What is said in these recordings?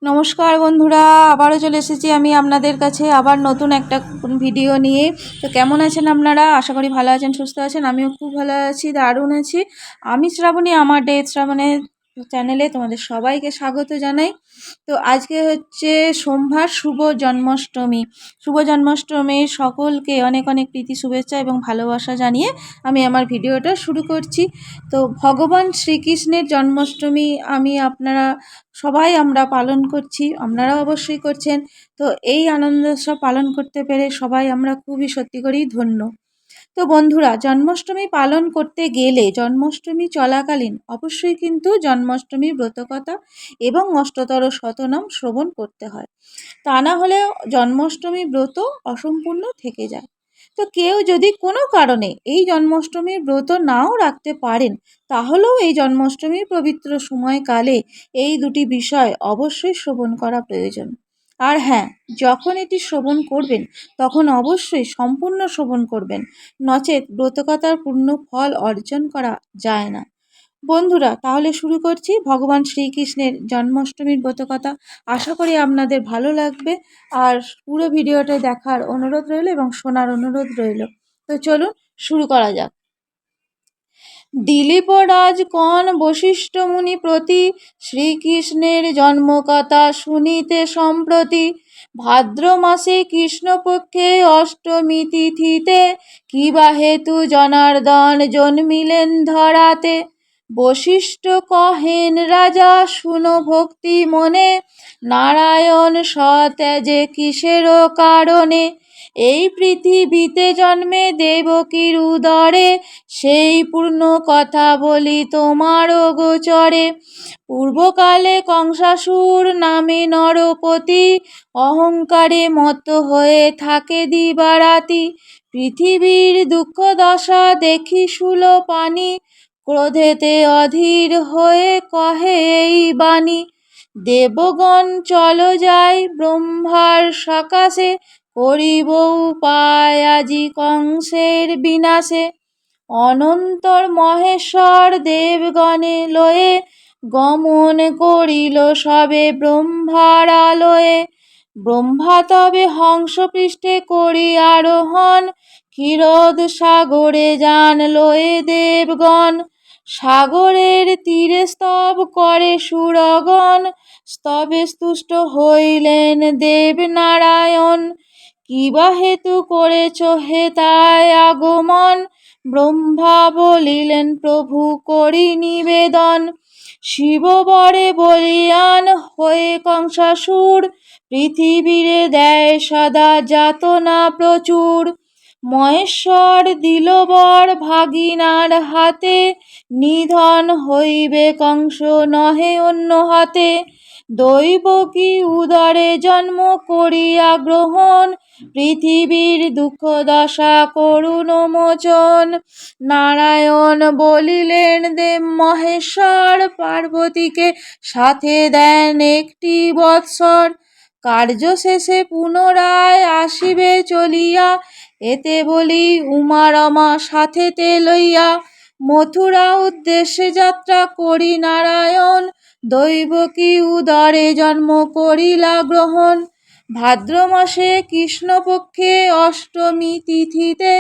নমস্কার বন্ধুরা, আবারও চলে এসেছি আমি আপনাদের কাছে আবার নতুন একটা ভিডিও নিয়ে। তো কেমন আছেন আপনারা? আশা করি ভালো আছেন, সুস্থ আছেন। আমিও খুব ভালো আছি, দারুণ আছি। আমি শ্রাবণী, আমার ডেট শ্রাবণের চ্যানেলে তোমাদের সবাইকে স্বাগত জানাই। তো আজকে হচ্ছে সোমবার, শুভ জন্মাষ্টমী। শুভ জন্মাষ্টমীর সকলকে অনেক অনেক প্রীতি, শুভেচ্ছা এবং ভালোবাসা জানিয়ে আমি আমার ভিডিওটা শুরু করছি। তো ভগবান শ্রীকৃষ্ণের জন্মাষ্টমী আমরা পালন করছি, আপনারাও অবশ্যই করছেন। তো এই আনন্দ উৎসব পালন করতে পেরে সবাই আমরা খুবই সত্যি করেই ধন্য। তো বন্ধুরা, জন্মাষ্টমী পালন করতে গেলে জন্মাষ্টমী চলাকালীন অবশ্যই কিন্তু জন্মাষ্টমী ব্রতকথা এবং অষ্টতর শতনাম শ্রবণ করতে হয়। তা না হলে জন্মাষ্টমী ব্রত অসম্পূর্ণ থেকে যায়। তো কেউ যদি কোনো কারণে এই জন্মাষ্টমীর ব্রত নাও রাখতে পারেন, তাহলেও এই জন্মাষ্টমীর পবিত্র সময়কালে এই দুটি বিষয় অবশ্যই শ্রবণ করা প্রয়োজন। আর হ্যাঁ, যখন এটি শ্রবণ করবেন তখন অবশ্যই সম্পূর্ণ শ্রবণ করবেন, নচেৎ ব্রতকথার পূর্ণ ফল অর্জন করা যায় না। বন্ধুরা, তাহলে শুরু করছি ভগবান শ্রীকৃষ্ণের জন্মাষ্টমীর ব্রতকথা। আশা করি আপনাদের ভালো লাগবে, আর পুরো ভিডিওটা দেখার অনুরোধ রইল এবং শোনার অনুরোধ রইল। তো চলুন শুরু করা যাক। দিলীপরাজ কন বশিষ্ঠ মুনি প্রতি শ্রীকৃষ্ণের জন্মকথা শুনিতে সম্প্রতি। ভাদ্র মাসে কৃষ্ণপক্ষে অষ্টমী তিথিতে কিবা হেতু জনার্দন জন্মিলেন ধরাতে। বশিষ্ঠ কহেন রাজা শুনো ভক্তি মনে, নারায়ণ সতেজে কিসের কারণে। এই পৃথিবীতে জন্মে দেবকীর উদরে, সেই পূর্ণ কথা বলি তোমার গোচরে। পূর্বকালে কংসাসুর নামে নরপতি, অহংকারে মত্ত হয়ে থাকে দিবারাতি। পৃথিবীর দুঃখ দশা দেখি শূলপাণি, ক্রোধেতে অধীর হয়ে কহে এই বাণী। দেবগণ চলো যাই ব্রহ্মার সকাশে, করিব উপায় আজি কংসের বিনাশে। অনন্তর মহেশ্বর দেবগণে লয়ে, গমন করিল সবে ব্রহ্মার আলয়ে। ব্রহ্মা তবে হংসপৃষ্ঠে করি আরোহণ, ক্ষীরোদ সাগরে যান লয়ে দেবগণ। সাগরের তীরে স্তব করে সুরগণ, স্তবে তুষ্ট হইলেন দেব নারায়ণ। কিবা হেতু করেছ হে তাই আগমন, ব্রহ্মা বলিলেন প্রভু করি নিবেদন। শিব বরে বলিয়ান হয়ে কংসাসুর, পৃথিবীরে দেয় সদা যাতনা প্রচুর। মহেশ্বর দিল বর ভাগিনার হাতে, নিধন হইবে কংস নহে অন্য হাতে। দৈবকী উদরে জন্ম করিয়া গ্রহণ, পৃথিবীর দুঃখ দশা করুণ মোচন। নারায়ণ বলিলেন দেব মহেশ্বর, পার্বতীকে সাথে দেন একটি বৎসর। কার্য শেষে পুনরায় আসিবে চলিয়া, এতে বলি উমা রমা সাথেতে লইয়া। মথুরা উদ্দেশ্যে যাত্রা করি নারায়ণ, দৈবকী উদরে জন্ম করিলা গ্রহণ। ভাদ্র মাসে কৃষ্ণপক্ষে অষ্টমী তিথিতে,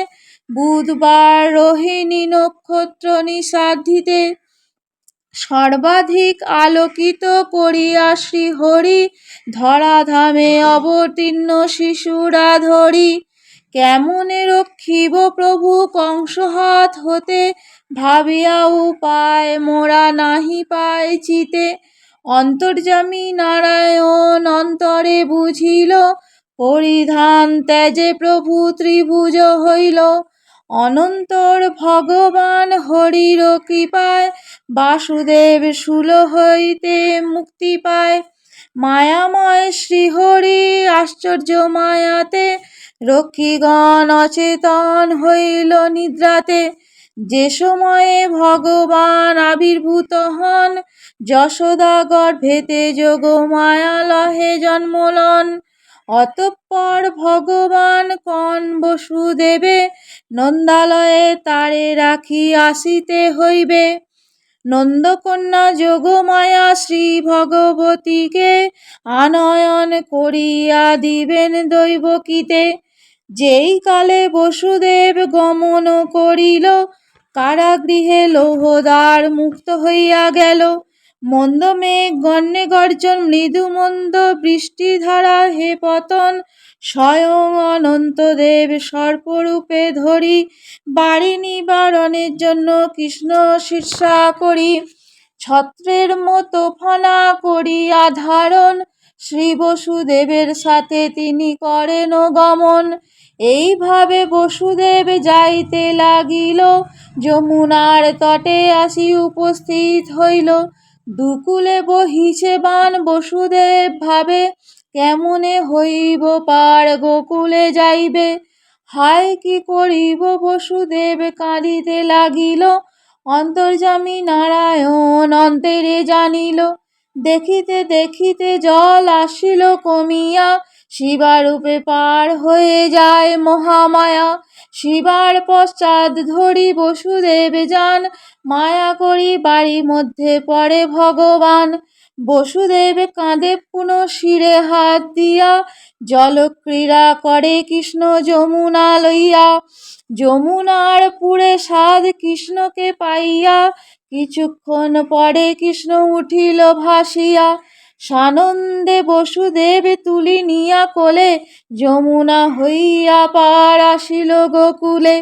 বুধবার রোহিণী নক্ষত্র নিষাদ্ধিতে। সর্বাধিক আলোকিত করিয়া শ্রীহরি, ধরাধামে অবতীর্ণ শিশুরা ধরি। কেমনে রক্ষিব প্রভু কংস হাত হতে, ভাবিয়া উপায় মোরা নাহি পাই চিতে। অন্তর্যামী নারায়ণ অন্তরে বুঝিল, পরিধান ত্যাজে প্রভু ত্রিভুজ হইল। অনন্তর ভগবান হরির কৃপায়, বাসুদেব শূল হইতে মুক্তি পায়। মায়াময় শ্রীহরি আশ্চর্য মায়াতে, রক্ষীগণ অচেতন হইল নিদ্রাতে। যে সময়ে ভগবান আবির্ভূত হন, যশোদা গর্ভেতে যোগ মায়া লহে জন্মলন। অতঃপর ভগবান কন বসুদেবে, নন্দালয়ে তারে রাখি আসিতে হইবে। নন্দকন্যা যোগমায়া শ্রী ভগবতীকে আনয়ন করিয়া দিবেন দৈবকীতে। যেই কালে বসুদেব গমন করিল, কারাগৃহে লৌহদ্বার মুক্ত হইয়া গেল। মন্দ মেঘ গণ্যে গর্জন, মৃদু মন্দ বৃষ্টিধারা হে পতন। স্বয়ং অনন্তদেব সর্পরূপে ধরি, বাড়ি নিবারণের জন্য কৃষ্ণ শীর্ষা করি। ছত্রের মতো ফনা করিয়া ধারণ, শ্রী বসুদেবের সাথে তিনি করেন গমন। এইভাবে বসুদেব যাইতে লাগিল, যমুনার তটে আসি উপস্থিত হইল। দুকুলে বহিছে বান, বসুদেব ভাবে, কেমনে হইব পার গোকুলে যাইবে। হায় কি করিব বসুদেব কাঁদিতে লাগিল, অন্তর্যামী নারায়ণ অন্তরে জানিল। দেখিতে দেখিতে জল আসিল কমিয়া, শিবারূপে পার হয়ে যায় মহামায়া। শিবার পশ্চাৎ ধরি বসুদেব যান, মায়া করি বাড়ি মধ্যে পড়ে ভগবান। বসুদেব কাঁদে পুনঃ শিরে হাত দিয়া, জলক্রীড়া করে কৃষ্ণ যমুনা লইয়া। যমুনার পুরে সাধ কৃষ্ণকে পাইয়া, কিছুক্ষণ পরে কৃষ্ণ উঠিল ভাসিয়া। সানন্দে বসুদেব তুলি নিয়া কোলে, যমুনা হইয়া পার আসিল গোকুলে।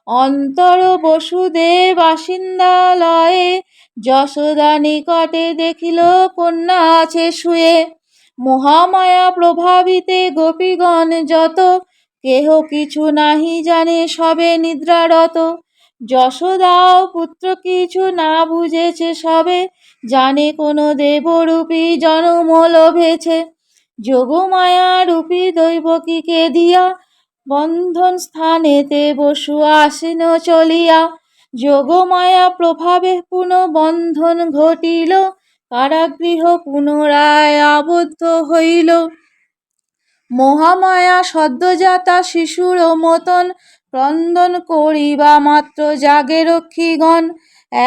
অন্তর বসুদেব আসিন্দালয়ে, যশোদা নিকটে দেখিল কন্যা আছে শুয়ে। মহামায়া প্রভাবিতে গোপীগণ যত, কেহ কিছু নাহি জানে সবে নিদ্রারত। যশোদাও পুত্র কিছু না বুঝেছে সবে, জানে কোন দেবরূপী জনম লোভেছে। যোগমায়া রূপী দৈবকীকে দিয়া, বন্ধন স্থানেতে বসু আসিন চলিয়া। যোগমায়া প্রভাবে পুনঃ বন্ধন ঘটিল, কারাগৃহ পুনরায় আবদ্ধ হইল। মহামায়া সদ্যজাতা শিশুর মতন, ক্রন্দন করিবা মাত্র জাগে রক্ষীগণ।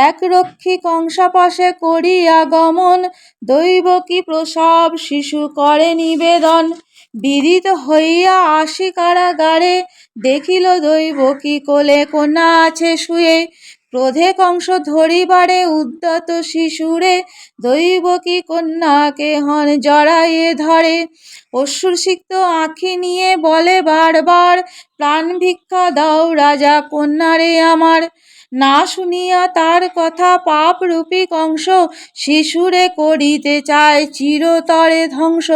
এক রক্ষী কংসাপাশে করিয়া গমন, দৈবকী প্রসব শিশু করে নিবেদন। বিদিত হইয়া আসি কারাগারে, দেখিল দৈবকী কোলে কন্যা আছে শুয়ে। ক্রোধে কংস ধরিবারে উদ্যত শিশুরে, দৈবকী কন্যাকে হন জড়াইয়ে ধরে। অশ্রুসিক্ত আঁখি নিয়ে বলে বারবার, প্রাণ ভিক্ষা দাও রাজা কন্যারে আমার। না শুনিয়া তার কথা পাপরূপী কংস, শিশুরে করিতে চায় চিরতরে ধ্বংস।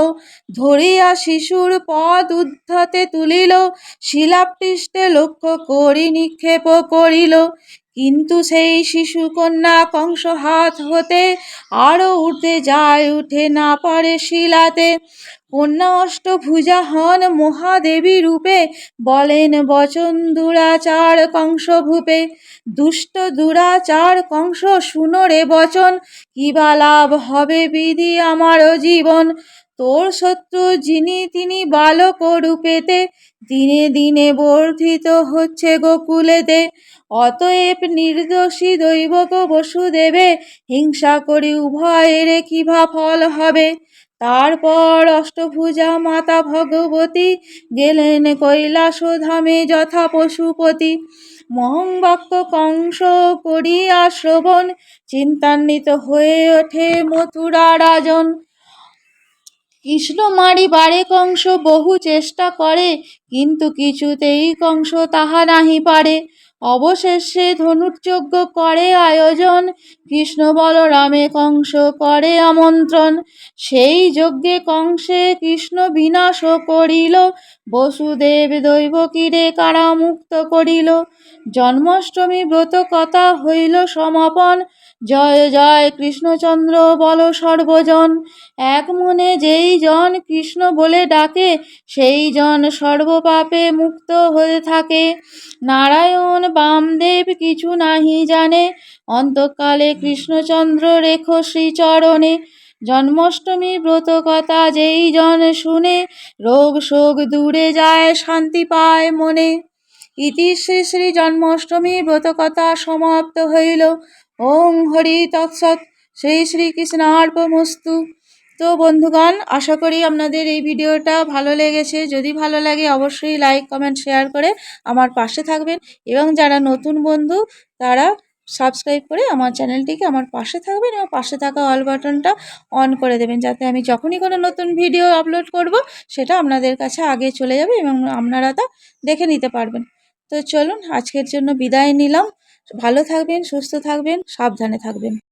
ধরিয়া শিশুর পদ ঊর্ধ্বতে তুলিল, শিলাপৃষ্ঠে লক্ষ্য করি নিক্ষেপ করিল। কিন্তু সেই শিশু কন্যা কংস হাত হতে, আরো ঊর্ধ্বে যায় উঠে না পারে শিলাতে। কন্যা অষ্টভুজা হন মহাদেবী রূপে, বলেন বচন দুরাচার কংস ভূপে। দুষ্ট দুরাচার কংস শুনো রে বচন, কি বা লাভ হবে বিধি আমার জীবন। তোর শত্রু যিনি তিনি বালক রূপেতে, দিনে দিনে বর্ধিত হচ্ছে গোকুলেতে। অতএব নির্দোষী দৈবক বসুদেবে, হিংসা করি উভয়ের কি বা ফল হবে। তারপর অষ্টভুজা মাতা ভগবতী, গেলেন কৈলাস ধামে যথা পশুপতি। মহঙ্গক্ত কংস করিয়া শ্রবণ, চিন্তান্বিত হয়ে ওঠে মথুরা রাজন। কৃষ্ণ মারিবারে কংস বহু চেষ্টা করে, কিন্তু কিছুতেই কংস তাহা নাহি পারে। অবশেষে ধনুর্যজ্ঞ করে আয়োজন, কৃষ্ণ বলরামে কংস করে আমন্ত্রণ। সেই যজ্ঞে কংসে কৃষ্ণ বিনাশ করিল, বসুদেব দৈবকীরে কারামুক্ত করিল। জন্মাষ্টমী ব্রত কথা হইল সমাপন, জয় জয় কৃষ্ণচন্দ্র বল সর্বজন। এক মনে যেই জন কৃষ্ণ বলে ডাকে, সেই জন সর্বপাপে মুক্ত হয়ে থাকে। নারায়ণ বামদেব কিছু নাহি জানে, অন্তকালে কৃষ্ণচন্দ্র রেখো শ্রীচরণে। জন্মাষ্টমী ব্রত কথা যেই জন শুনে, রোগ শোক দূরে যায় শান্তি পায় মনে। ইতি শ্রী শ্রী জন্মাষ্টমী ব্রত কথা সমাপ্ত হইল। ওং হরি তৎসৎ। শ্রী শ্রীকৃষ্ণার্পণমস্তু। তো বন্ধুগণ, আশা করি আপনাদের এই ভিডিওটা ভালো লেগেছে। যদি ভালো লাগে অবশ্যই লাইক কমেন্ট শেয়ার করে আমার পাশে থাকবেন, এবং যারা নতুন বন্ধু তারা সাবস্ক্রাইব করে আমার চ্যানেলটিকে আমার পাশে থাকবেন এবং পাশে থাকা অল বাটনটা অন করে দেবেন, যাতে আমি যখনই কোনো নতুন ভিডিও আপলোড করব সেটা আপনাদের কাছে আগে চলে যাবে এবং আপনারা তা দেখে নিতে পারবেন। তো চলুন, আজকের জন্য বিদায় নিলাম। ভালো থাকবেন, সুস্থ থাকবেন, সাবধানে থাকবেন।